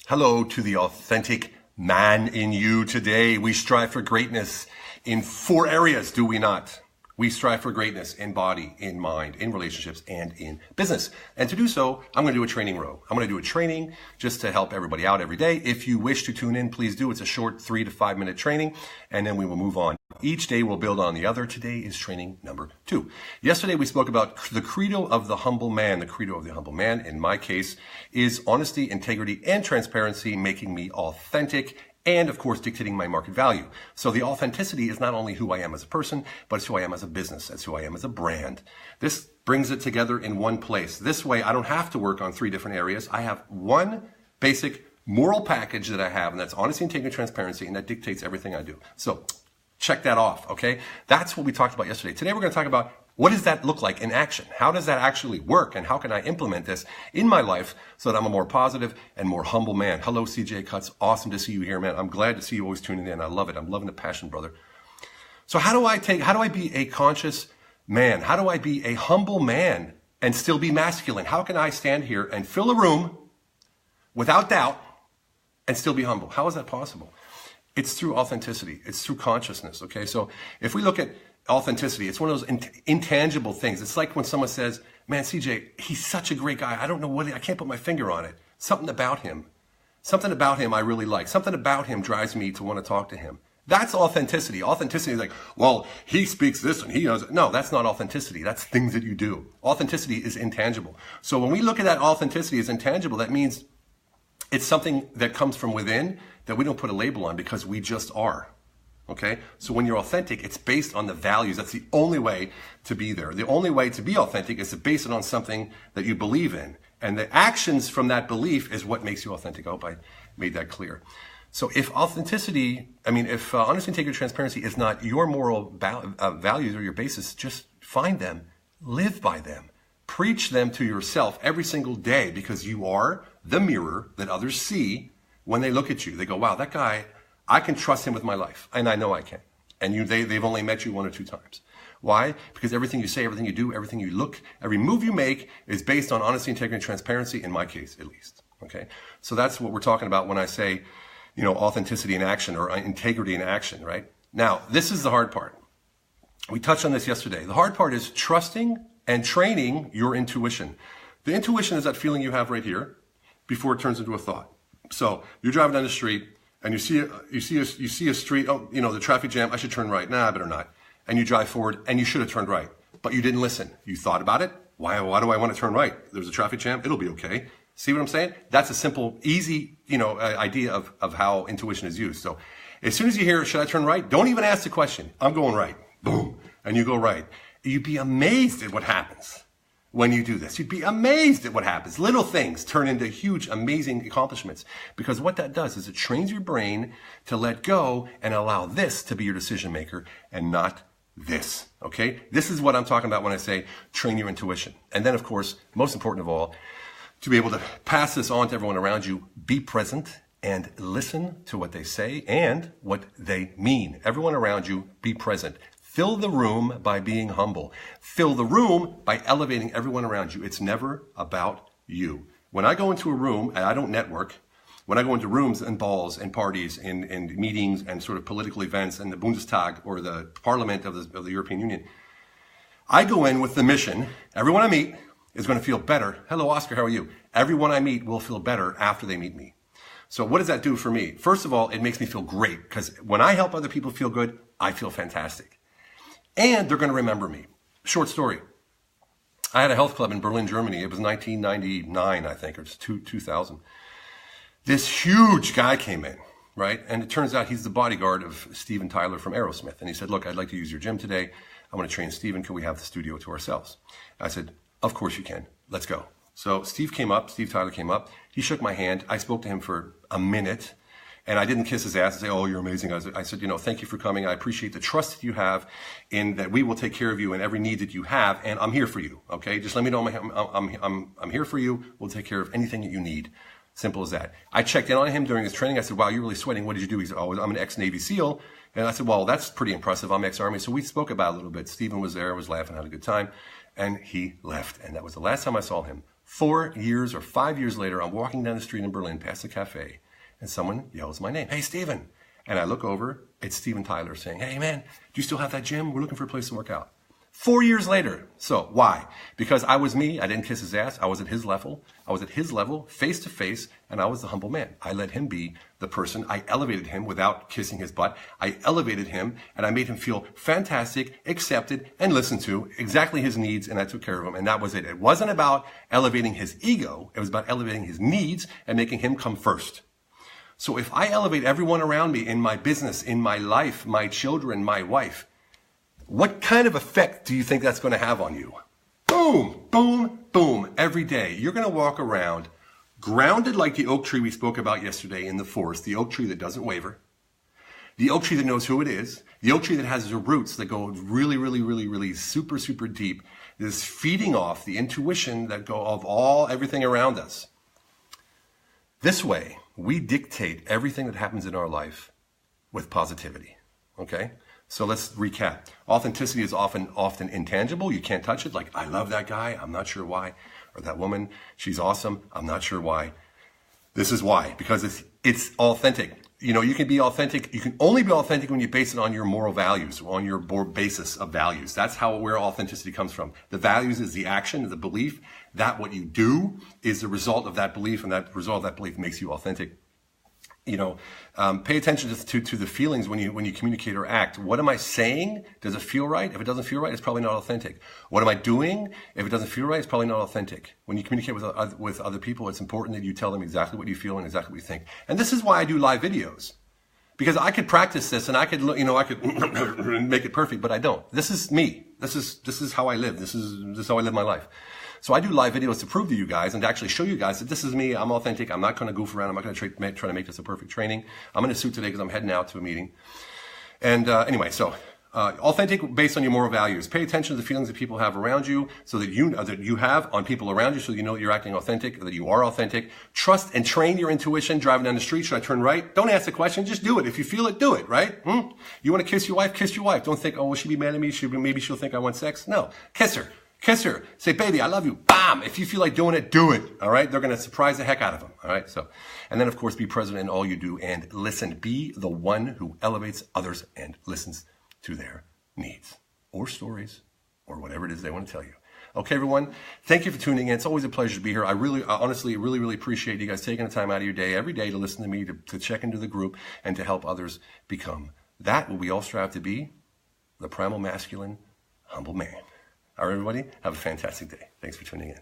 Hello to the authentic man in you today. We strive for greatness in 4 areas, do we not? We strive for greatness in body, in mind, in relationships, and in business. And to do so, I'm going to do a training row. I'm going to do a training just to help everybody out every day. If you wish to tune in, please do. It's a short 3 to 5 minute training, and then we will move on. Each day will build on the other. Today is training number 2. Yesterday we spoke about the credo of the humble man. The credo of the humble man, in my case, is honesty, integrity, and transparency, making me authentic and, of course, dictating my market value. So the authenticity is not only who I am as a person, but it's who I am as a business. It's who I am as a brand. This brings it together in one place. This way, I don't have to work on 3 different areas. I have one basic moral package that I have, and that's honesty, integrity, and transparency, and that dictates everything I do. So check that off, okay? That's what we talked about yesterday. Today, we're going to talk about what does that look like in action? How does that actually work? And how can I implement this in my life so that I'm a more positive and more humble man? Hello, CJ Cuts. Awesome to see you here, man. I'm glad to see you always tuning in. I love it. I'm loving the passion, brother. So how do I be a conscious man? How do I be a humble man and still be masculine? How can I stand here and fill a room without doubt and still be humble? How is that possible? It's through authenticity. It's through consciousness, okay? So if we look at authenticity, it's one of those intangible things. It's like when someone says, man, CJ, he's such a great guy. I don't know I can't put my finger on it. Something about him I really like. Something about him drives me to want to talk to him. That's authenticity. Authenticity is like, well, he speaks this and he does it. No, that's not authenticity. That's things that you do. Authenticity is intangible. So when we look at that authenticity as intangible, that means it's something that comes from within that we don't put a label on because we just are. Okay? So when you're authentic, it's based on the values. That's the only way to be there. The only way to be authentic is to base it on something that you believe in. And the actions from that belief is what makes you authentic. I hope I made that clear. So if honesty, integrity, transparency is not your moral values or your basis, just find them, live by them, preach them to yourself every single day because you are the mirror that others see when they look at you. They go, wow, that guy, I can trust him with my life, and I know I can. And they've only met you 1 or 2 times. Why? Because everything you say, everything you do, everything you look, every move you make is based on honesty, integrity, and transparency, in my case, at least. Okay? So that's what we're talking about when I say, authenticity in action or integrity in action, right? Now, this is the hard part. We touched on this yesterday. The hard part is trusting and training your intuition. The intuition is that feeling you have right here before it turns into a thought. So you're driving down the street, and you see a street, the traffic jam, I should turn right. Nah, I better not. And you drive forward, and you should have turned right. But you didn't listen. You thought about it. Why do I want to turn right? There's a traffic jam. It'll be okay. See what I'm saying? That's a simple, easy, idea of how intuition is used. So as soon as you hear, should I turn right? Don't even ask the question. I'm going right. Boom. And you go right. You'd be amazed at what happens when you do this. You'd be amazed at what happens. Little things turn into huge, amazing accomplishments. Because what that does is it trains your brain to let go and allow this to be your decision maker and not this. Okay? This is what I'm talking about when I say train your intuition. And then, of course, most important of all, to be able to pass this on to everyone around you, be present and listen to what they say and what they mean. Everyone around you, be present. Fill the room by being humble. Fill the room by elevating everyone around you. It's never about you. When I go into a room, and I don't network, when I go into rooms and balls and parties and meetings and sort of political events and the Bundestag or the Parliament of the European Union, I go in with the mission, everyone I meet is going to feel better. Hello, Oscar, how are you? Everyone I meet will feel better after they meet me. So what does that do for me? First of all, it makes me feel great because when I help other people feel good, I feel fantastic. And they're going to remember me. Short story. I had a health club in Berlin, Germany. It was 1999, I think, or 2000. This huge guy came in, right? And it turns out he's the bodyguard of Steven Tyler from Aerosmith. And he said, look, I'd like to use your gym today. I want to train Steven. Can we have the studio to ourselves? I said, of course you can. Let's go. So Steve Tyler came up. He shook my hand. I spoke to him for a minute. And I didn't kiss his ass and say, oh, you're amazing. I said, thank you for coming. I appreciate the trust that you have in that we will take care of you in every need that you have. And I'm here for you. Okay. Just let me know I'm here for you. We'll take care of anything that you need. Simple as that. I checked in on him during his training. I said, wow, you're really sweating. What did you do? He said, oh, I'm an ex-Navy SEAL. And I said, well, that's pretty impressive. I'm ex-Army. So we spoke about it a little bit. Stephen was there, was laughing, had a good time. And he left. And that was the last time I saw him 4 years or 5 years later, I'm walking down the street in Berlin past a cafe, and someone yells my name. Hey, Steven. And I look over, it's Steven Tyler saying, hey, man, do you still have that gym? We're looking for a place to work out. 4 years later. So why? Because I was me. I didn't kiss his ass. I was at his level. I was at his level, face to face, and I was the humble man. I let him be the person. I elevated him without kissing his butt. I elevated him, and I made him feel fantastic, accepted, and listened to, exactly his needs, and I took care of him, and that was it. It wasn't about elevating his ego. It was about elevating his needs and making him come first. So if I elevate everyone around me in my business, in my life, my children, my wife, what kind of effect do you think that's going to have on you? Boom, boom, boom, every day. You're going to walk around grounded like the oak tree we spoke about yesterday in the forest, the oak tree that doesn't waver, the oak tree that knows who it is, the oak tree that has the roots that go really, really, really, really super, super deep, that is feeding off the intuition that go of everything around us. This way, we dictate everything that happens in our life with positivity, okay? So let's recap. Authenticity is often intangible. You can't touch it. Like, I love that guy. I'm not sure why. Or that woman, she's awesome. I'm not sure why. This is why. Because it's authentic. You know, you can be authentic. You can only be authentic when you base it on your moral values, on your basis of values. That's where authenticity comes from. The values is the action, the belief. That what you do is the result of that belief, and that result of that belief makes you authentic. You know, pay attention to the feelings when you communicate or act. What am I saying? Does it feel right? If it doesn't feel right, it's probably not authentic. What am I doing? If it doesn't feel right, it's probably not authentic. When you communicate with other people, it's important that you tell them exactly what you feel and exactly what you think. And this is why I do live videos, because I could practice this and I could make it perfect, but I don't. This is me. This is how I live. This is how I live my life. So I do live videos to prove to you guys and to actually show you guys that this is me. I'm authentic. I'm not going to goof around. I'm not going to try to make this a perfect training. I'm in a suit today because I'm heading out to a meeting. And anyway, so authentic based on your moral values. Pay attention to the feelings that people have around you, so that you have on people around you, so you know that you're acting authentic, that you are authentic. Trust and train your intuition. Driving down the street, should I turn right? Don't ask the question. Just do it. If you feel it, do it. Right? You want to kiss your wife? Kiss your wife. Don't think, oh, will she be mad at me? Maybe she'll think I want sex. No, kiss her. Kiss her. Say, baby, I love you. Bam! If you feel like doing it, do it. All right? They're going to surprise the heck out of them. All right? So, and then, of course, be present in all you do and listen. Be the one who elevates others and listens to their needs or stories or whatever it is they want to tell you. Okay, everyone. Thank you for tuning in. It's always a pleasure to be here. I honestly, really appreciate you guys taking the time out of your day every day to listen to me, to check into the group, and to help others become that what we all strive to be, the primal masculine, humble man. All right, everybody, have a fantastic day. Thanks for tuning in.